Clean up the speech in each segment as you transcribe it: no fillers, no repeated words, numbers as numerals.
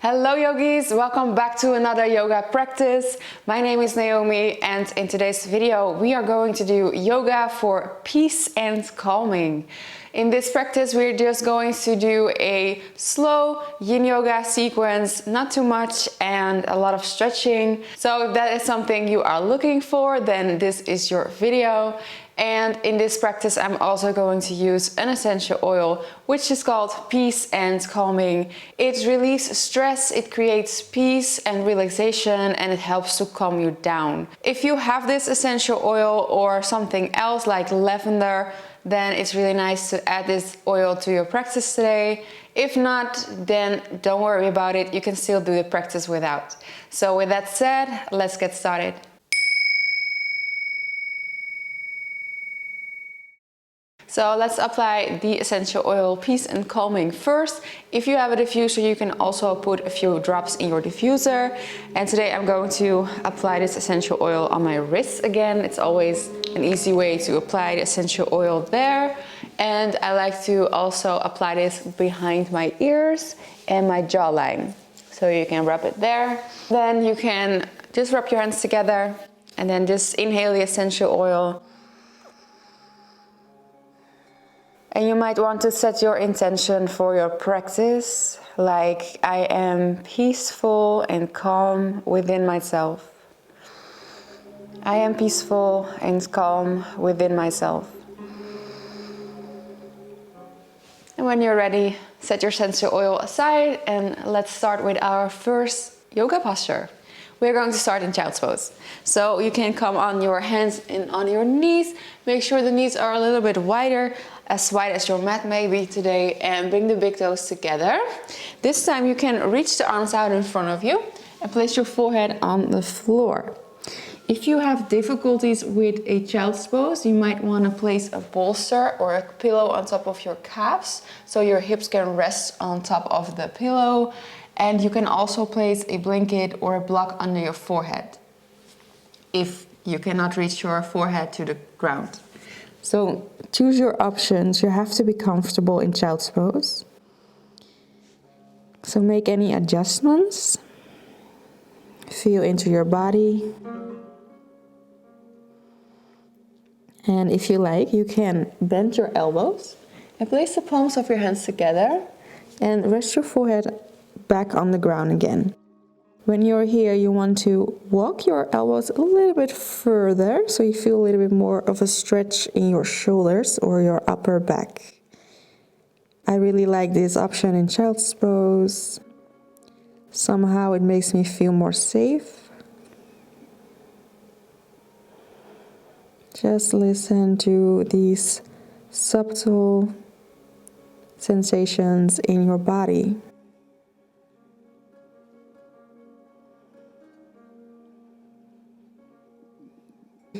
Hello yogis, welcome back to another yoga practice. My name is Naomi and in today's video we are going to do yoga for peace and calming. In this practice we're just going to do a slow Yin Yoga sequence, not too much and a lot of stretching. So if that is something you are looking for, then this is your video. And in this practice I'm also going to use an essential oil which is called Peace and Calming. It relieves stress, it creates peace and relaxation, and it helps to calm you down. If you have this essential oil or something else like lavender, then it's really nice to add this oil to your practice today. If not, then don't worry about it, you can still do the practice without. So with that said, let's get started. So let's apply the essential oil Peace and Calming first. If you have a diffuser, you can also put a few drops in your diffuser. And today I'm going to apply this essential oil on my wrists again. It's always an easy way to apply the essential oil there. And I like to also apply this behind my ears and my jawline. So you can rub it there. Then you can just rub your hands together and then just inhale the essential oil. And you might want to set your intention for your practice, like I am peaceful and calm within myself. I am peaceful and calm within myself. And when you're ready, set your essential oil aside and let's start with our first yoga posture. We're going to start in child's pose. So you can come on your hands and on your knees. Make sure the knees are a little bit wider, as wide as your mat may be today, and bring the big toes together. This time you can reach the arms out in front of you and place your forehead on the floor. If you have difficulties with a child's pose, you might want to place a bolster or a pillow on top of your calves so your hips can rest on top of the pillow. And you can also place a blanket or a block under your forehead if you cannot reach your forehead to the ground. So choose your options. You have to be comfortable in child's pose. So make any adjustments. Feel into your body. And if you like, you can bend your elbows and place the palms of your hands together and rest your forehead back on the ground again. When you're here, you want to walk your elbows a little bit further so you feel a little bit more of a stretch in your shoulders or your upper back. I really like this option in child's pose. Somehow it makes me feel more safe. Just listen to these subtle sensations in your body.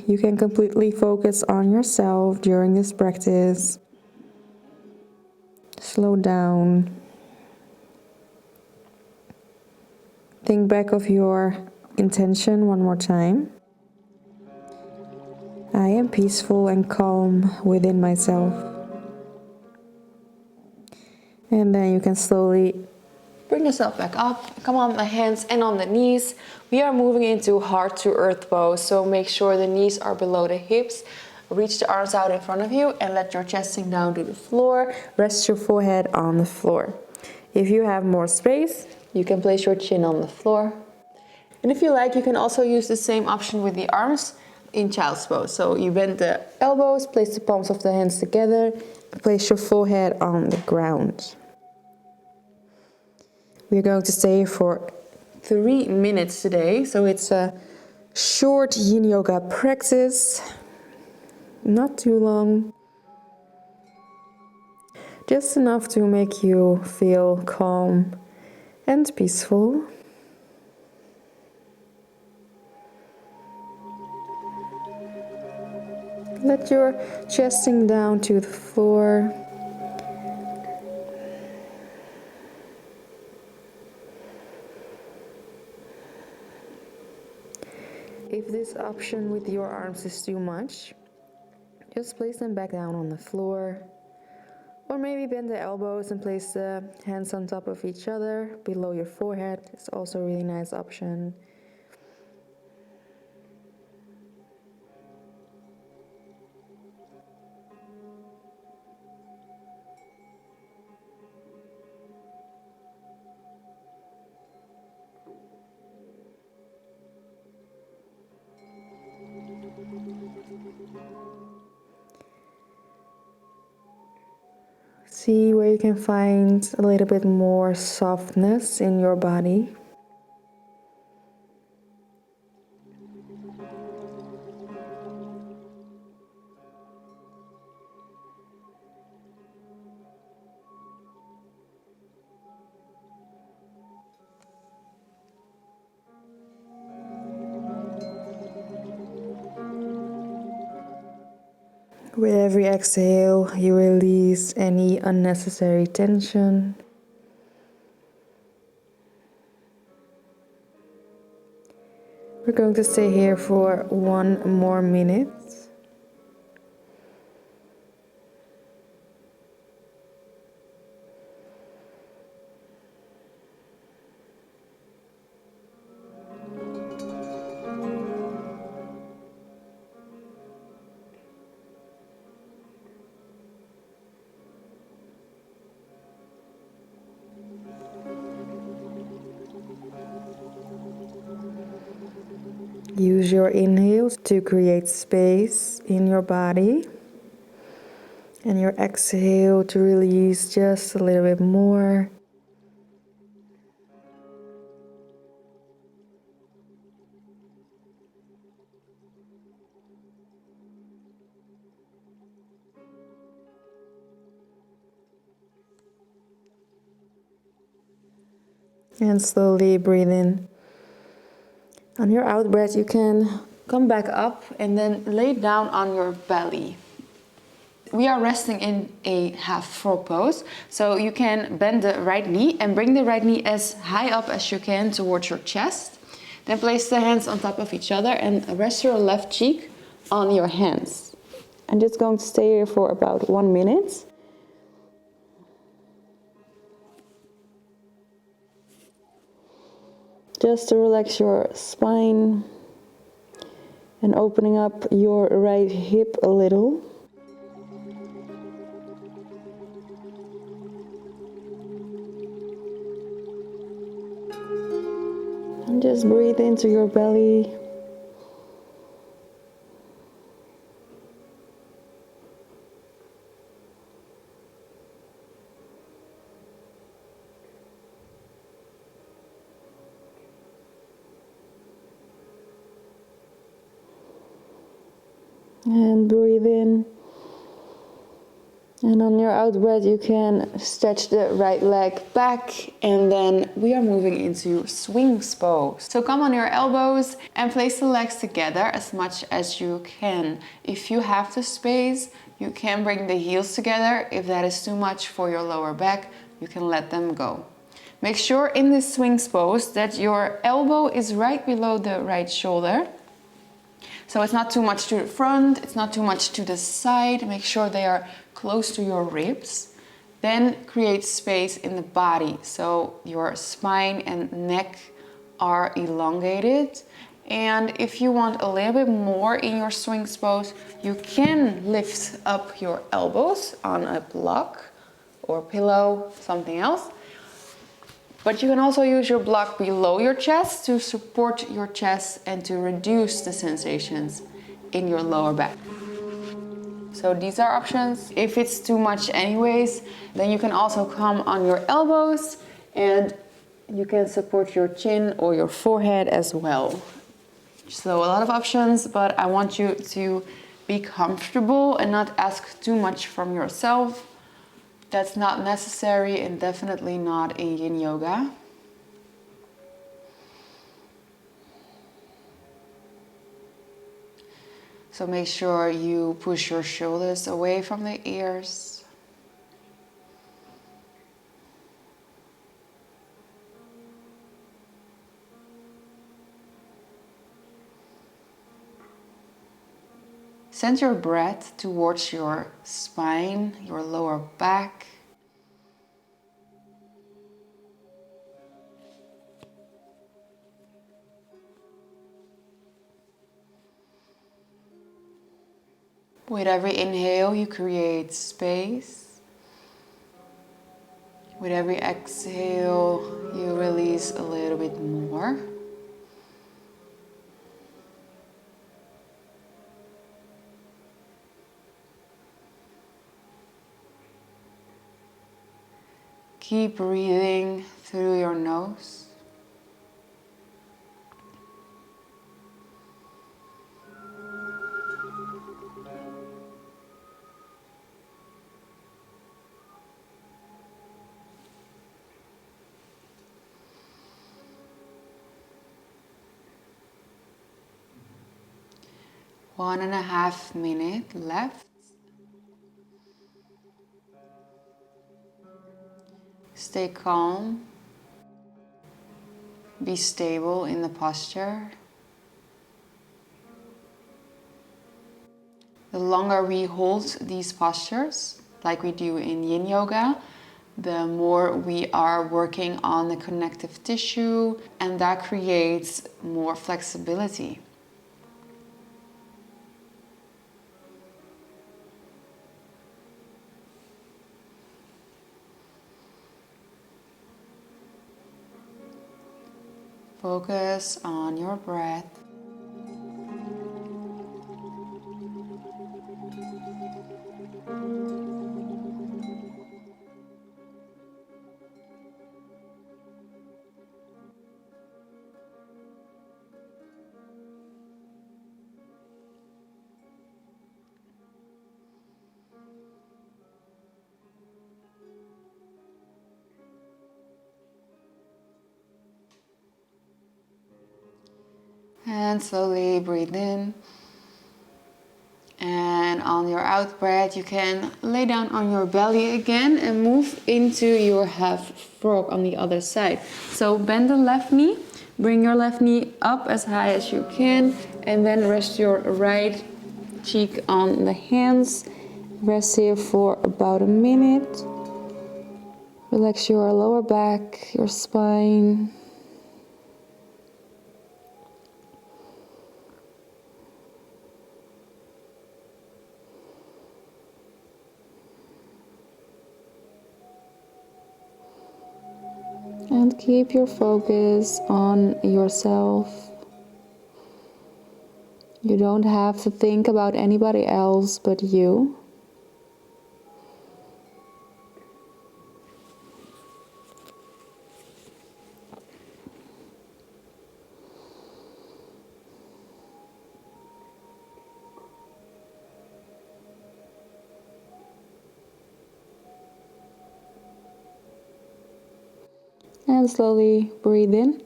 You can completely focus on yourself during this practice. Slow down. Think back of your intention one more time. I am peaceful and calm within myself. And then you can slowly bring yourself back up. Come on the hands and on the knees. We are moving into heart to earth pose, so make sure the knees are below the hips. Reach the arms out in front of you and let your chest sink down to the floor. Rest your forehead on the floor. If you have more space, you can place your chin on the floor. And if you like, you can also use the same option with the arms in child's pose. So you bend the elbows, place the palms of the hands together, place your forehead on the ground. We're going to stay for 3 minutes today, so it's a short Yin Yoga practice, not too long, just enough to make you feel calm and peaceful. Let your chest sink down to the floor. If this option with your arms is too much, just place them back down on the floor Or maybe bend the elbows and place the hands on top of each other below your forehead. It's also a really nice option. See where you can find a little bit more softness in your body. With every exhale, you release any unnecessary tension. We're going to stay here for 1 more minute. Use your inhales to create space in your body, and your exhale to release just a little bit more. And slowly breathe in. On your out breath, you can come back up and then lay down on your belly. We are resting in a half frog pose, so you can bend the right knee and bring the right knee as high up as you can towards your chest. Then place the hands on top of each other and rest your left cheek on your hands. I'm just going to stay here for about 1 minute. Just to relax your spine and opening up your right hip a little. And just breathe into your belly. And breathe in. And on your out breath, you can stretch the right leg back, and then we are moving into swings pose. So come on your elbows and place the legs together as much as you can. If you have the space, you can bring the heels together. If that is too much for your lower back, you can let them go. Make sure in this swings pose that your elbow is right below the right shoulder. So it's not too much to the front, it's not too much to the side. Make sure they are close to your ribs. Then create space in the body. So your spine and neck are elongated. And if you want a little bit more in your swings pose, you can lift up your elbows on a block or pillow, something else. But you can also use your block below your chest to support your chest and to reduce the sensations in your lower back. So these are options. If it's too much anyways, then you can also come on your elbows and you can support your chin or your forehead as well. So a lot of options, but I want you to be comfortable and not ask too much from yourself. That's not necessary and definitely not in Yin Yoga. So make sure you push your shoulders away from the ears. Send your breath towards your spine, your lower back. With every inhale, you create space. With every exhale, you release a little bit more. Keep breathing through your nose. One and a half minutes left. Stay calm. Be stable in the posture. The longer we hold these postures, like we do in Yin Yoga, the more we are working on the connective tissue, and that creates more flexibility. Focus on your breath. And slowly breathe in. And on your out breath, you can lay down on your belly again and move into your half frog on the other side. So bend the left knee, bring your left knee up as high as you can, and then rest your right cheek on the hands. Rest here for about a minute. Relax your lower back, your spine. And keep your focus on yourself. You don't have to think about anybody else but you. And slowly breathe in.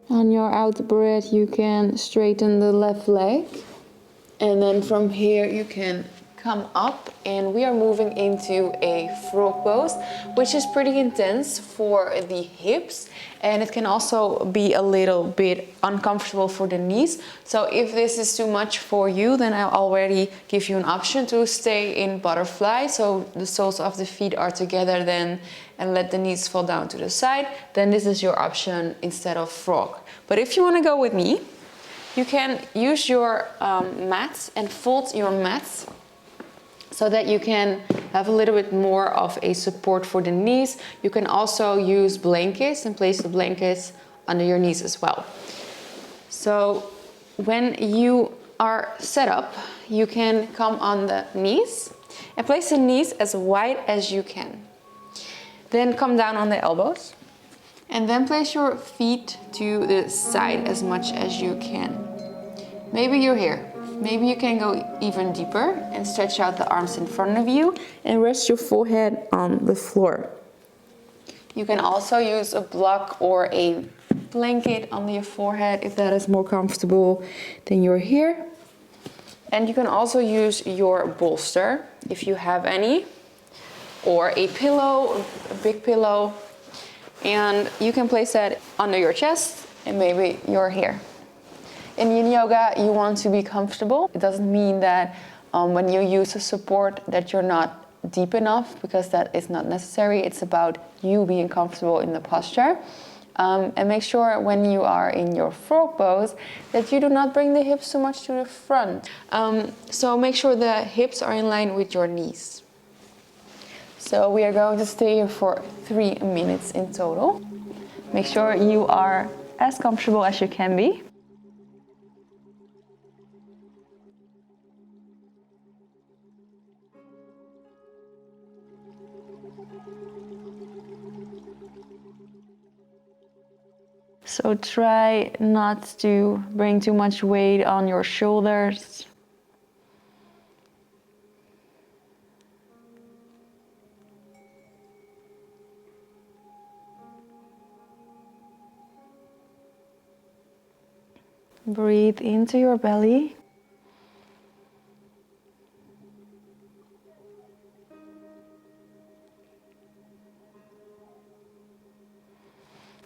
On your out breath, you can straighten the left leg. And then from here, you can come up, and we are moving into a frog pose, which is pretty intense for the hips, and it can also be a little bit uncomfortable for the knees. So if this is too much for you, then I'll already give you an option to stay in butterfly, so the soles of the feet are together then, and let the knees fall down to the side. Then this is your option instead of frog. But if you want to go with me, you can use your mat and fold your mat so that you can have a little bit more of a support for the knees. You can also use blankets and place the blankets under your knees as well. So when you are set up, you can come on the knees and place the knees as wide as you can. Then come down on the elbows. And then place your feet to the side as much as you can. Maybe you're here. Maybe you can go even deeper and stretch out the arms in front of you and rest your forehead on the floor. You can also use a block or a blanket on your forehead if that is more comfortable. Then you're here. And you can also use your bolster if you have any, or a pillow, a big pillow. And you can place that under your chest, and maybe you're here. In Yin Yoga, you want to be comfortable. It doesn't mean that when you use a support that you're not deep enough, because that is not necessary. It's about you being comfortable in the posture. And make sure when you are in your frog pose that you do not bring the hips too much to the front. So make sure the hips are in line with your knees. So we are going to stay here for 3 minutes in total. Make sure you are as comfortable as you can be. So try not to bring too much weight on your shoulders. Breathe into your belly.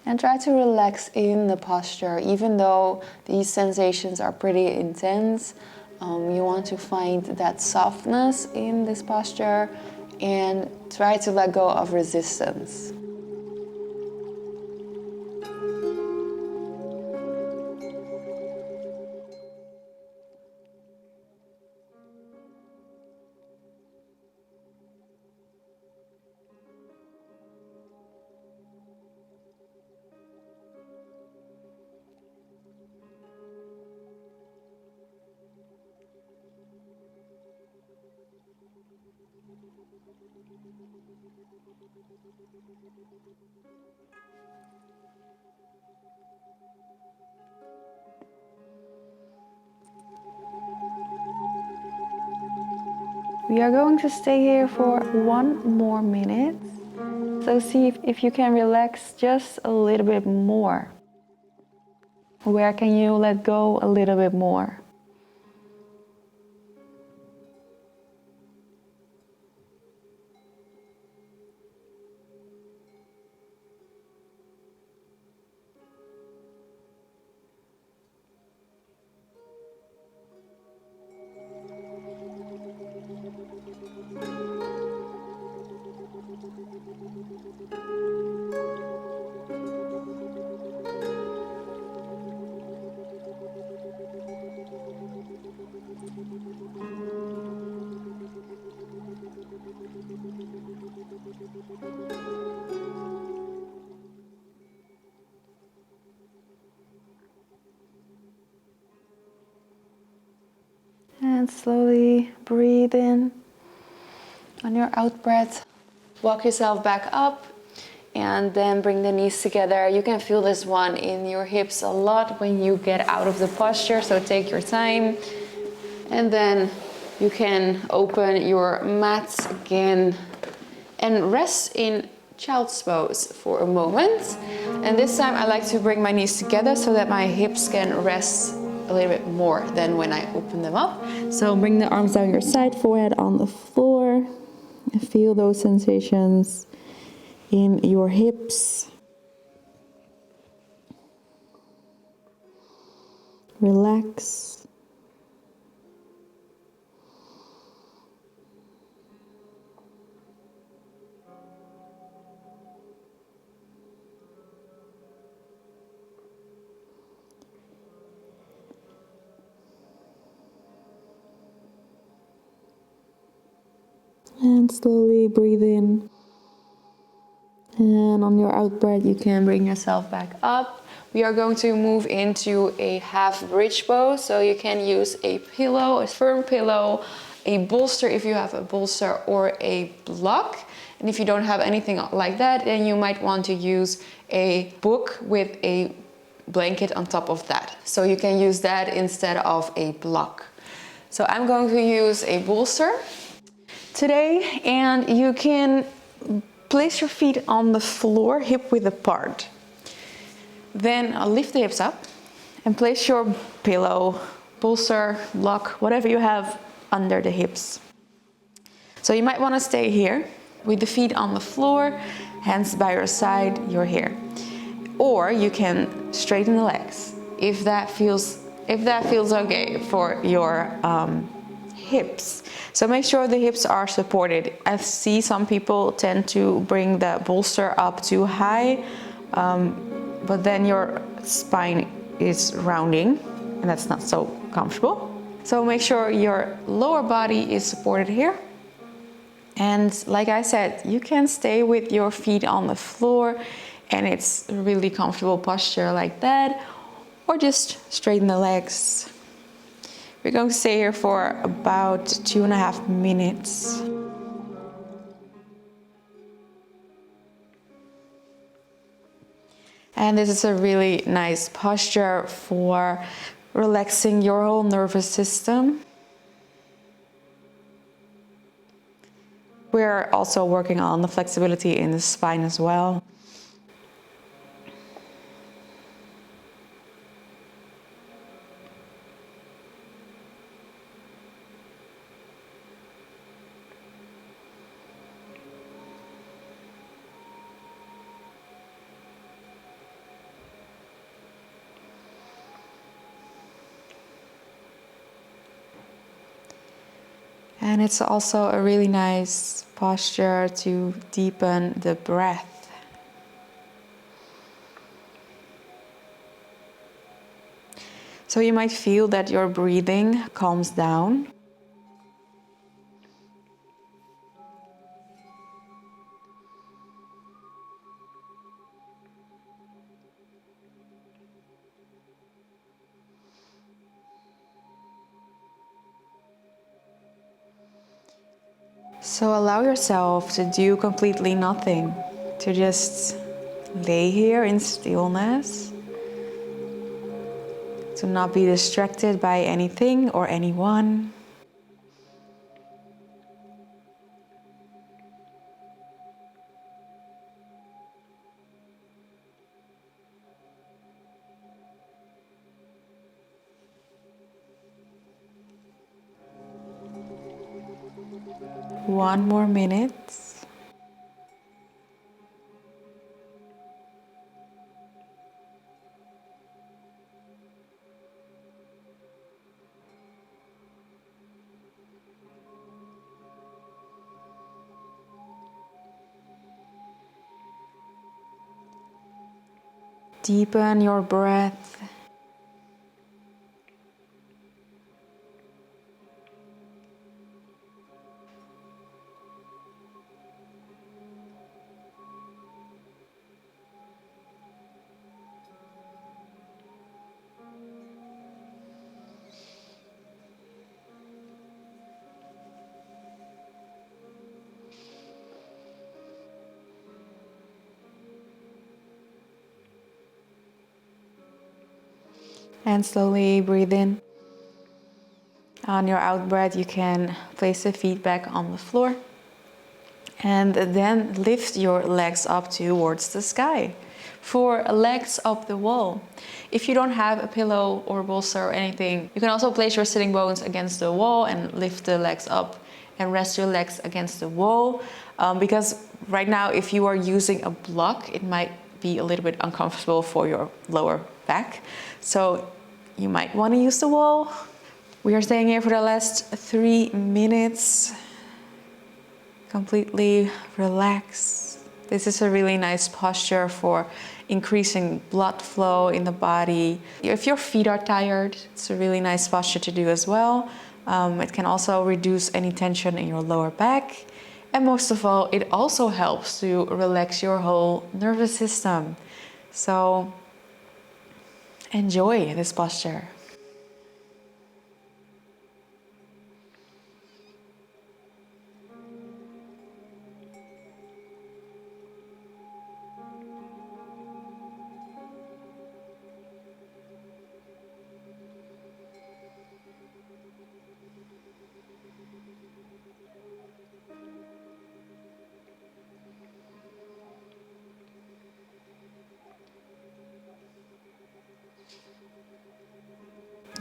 And try to relax in the posture, even though these sensations are pretty intense. You want to find that softness in this posture and try to let go of resistance. We are going to stay here for 1 more minute. So see if you can relax just a little bit more. Where can you let go a little bit more? And slowly breathe in. On your out breath, walk yourself back up and then bring the knees together. You can feel this one in your hips a lot when you get out of the posture, so take your time. And then you can open your mat again and rest in child's pose for a moment. And this time I like to bring my knees together so that my hips can rest a little bit more than when I open them up. So bring the arms down your side, forehead on the floor. And feel those sensations in your hips. Relax. And slowly breathe in. And on your out breath, you can bring yourself back up. We are going to move into a half bridge pose. So you can use a pillow, a firm pillow, a bolster if you have a bolster, or a block. And if you don't have anything like that, then you might want to use a book with a blanket on top of that. So you can use that instead of a block. So I'm going to use a bolster today, and you can place your feet on the floor, hip width apart. Then lift the hips up and place your pillow, bolster, block, whatever you have under the hips. So you might want to stay here with the feet on the floor, hands by your side, you're here. Or you can straighten the legs if that feels if that feels okay for your hips. So make sure the hips are supported. I see some people tend to bring the bolster up too high, but then your spine is rounding and that's not so comfortable. So make sure your lower body is supported here. And like I said, you can stay with your feet on the floor and it's a really comfortable posture like that, or just straighten the legs. We're going to stay here for about 2.5 minutes. And this is a really nice posture for relaxing your whole nervous system. We're also working on the flexibility in the spine as well. And it's also a really nice posture to deepen the breath. So you might feel that your breathing calms down. So allow yourself to do completely nothing, to just lay here in stillness, to not be distracted by anything or anyone. One more minute. Deepen your breath. And slowly breathe in. On your out breath, you can place the feet back on the floor. And then lift your legs up towards the sky for legs up the wall. If you don't have a pillow or bolster or anything, you can also place your sitting bones against the wall and lift the legs up and rest your legs against the wall. Because right now, if you are using a block, it might be a little bit uncomfortable for your lower back. So you might want to use the wall. We are staying here for the last 3 minutes. Completely relax. This is a really nice posture for increasing blood flow in the body. If your feet are tired, it's a really nice posture to do as well. It can also reduce any tension in your lower back. And most of all, it also helps to relax your whole nervous system. So enjoy this posture.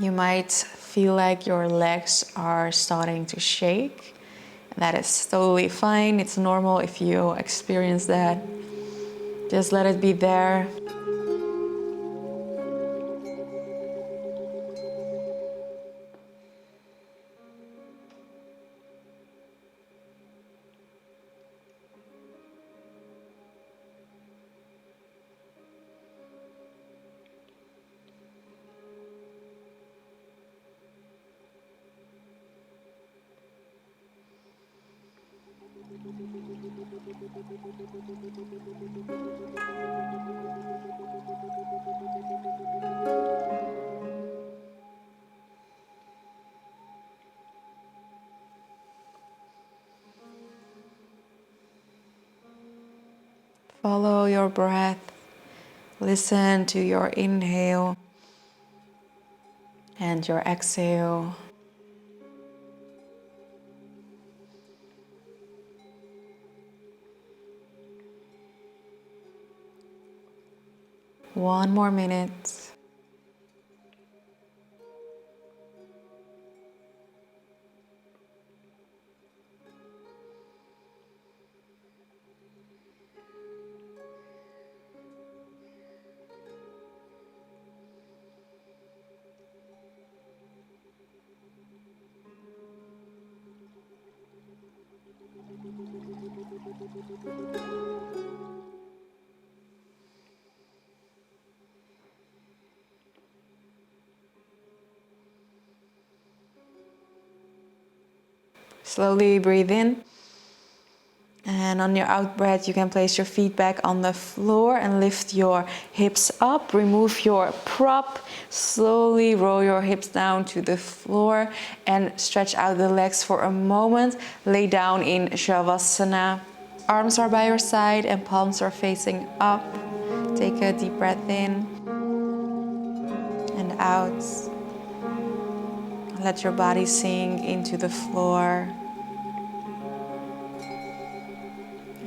You might feel like your legs are starting to shake. That is totally fine. It's normal if you experience that. Just let it be there. Follow your breath. Listen to your inhale and your exhale. One more minute. Slowly breathe in. And on your out breath, you can place your feet back on the floor and lift your hips up. Remove your prop. Slowly roll your hips down to the floor and stretch out the legs for a moment. Lay down in Shavasana. Arms are by your side and palms are facing up. Take a deep breath in and out. Let your body sink into the floor.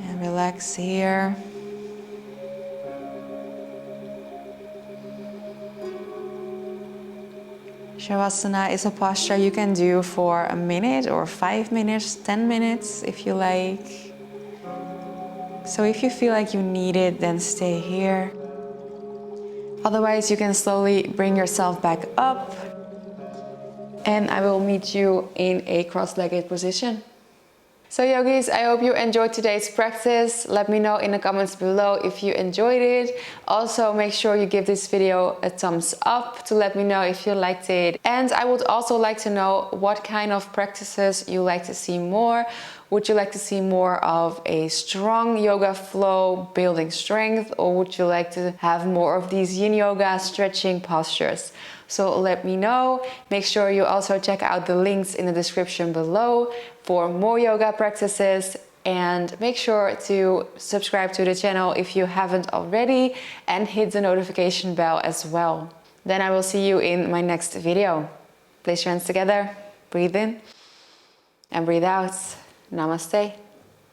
And relax here. Shavasana is a posture you can do for a minute or 5 minutes, 10 minutes if you like. So if you feel like you need it, then stay here. Otherwise, you can slowly bring yourself back up. And I will meet you in a cross-legged position. So yogis, I hope you enjoyed today's practice. Let me know in the comments below if you enjoyed it. Also, make sure you give this video a thumbs up to let me know if you liked it. And I would also like to know what kind of practices you like to see more. Would you like to see more of a strong yoga flow, building strength, or would you like to have more of these Yin Yoga stretching postures? So let me know. Make sure you also check out the links in the description below for more yoga practices, and make sure to subscribe to the channel if you haven't already and hit the notification bell as well. Then I will see you in my next video. Place your hands together, breathe in and breathe out. Namaste.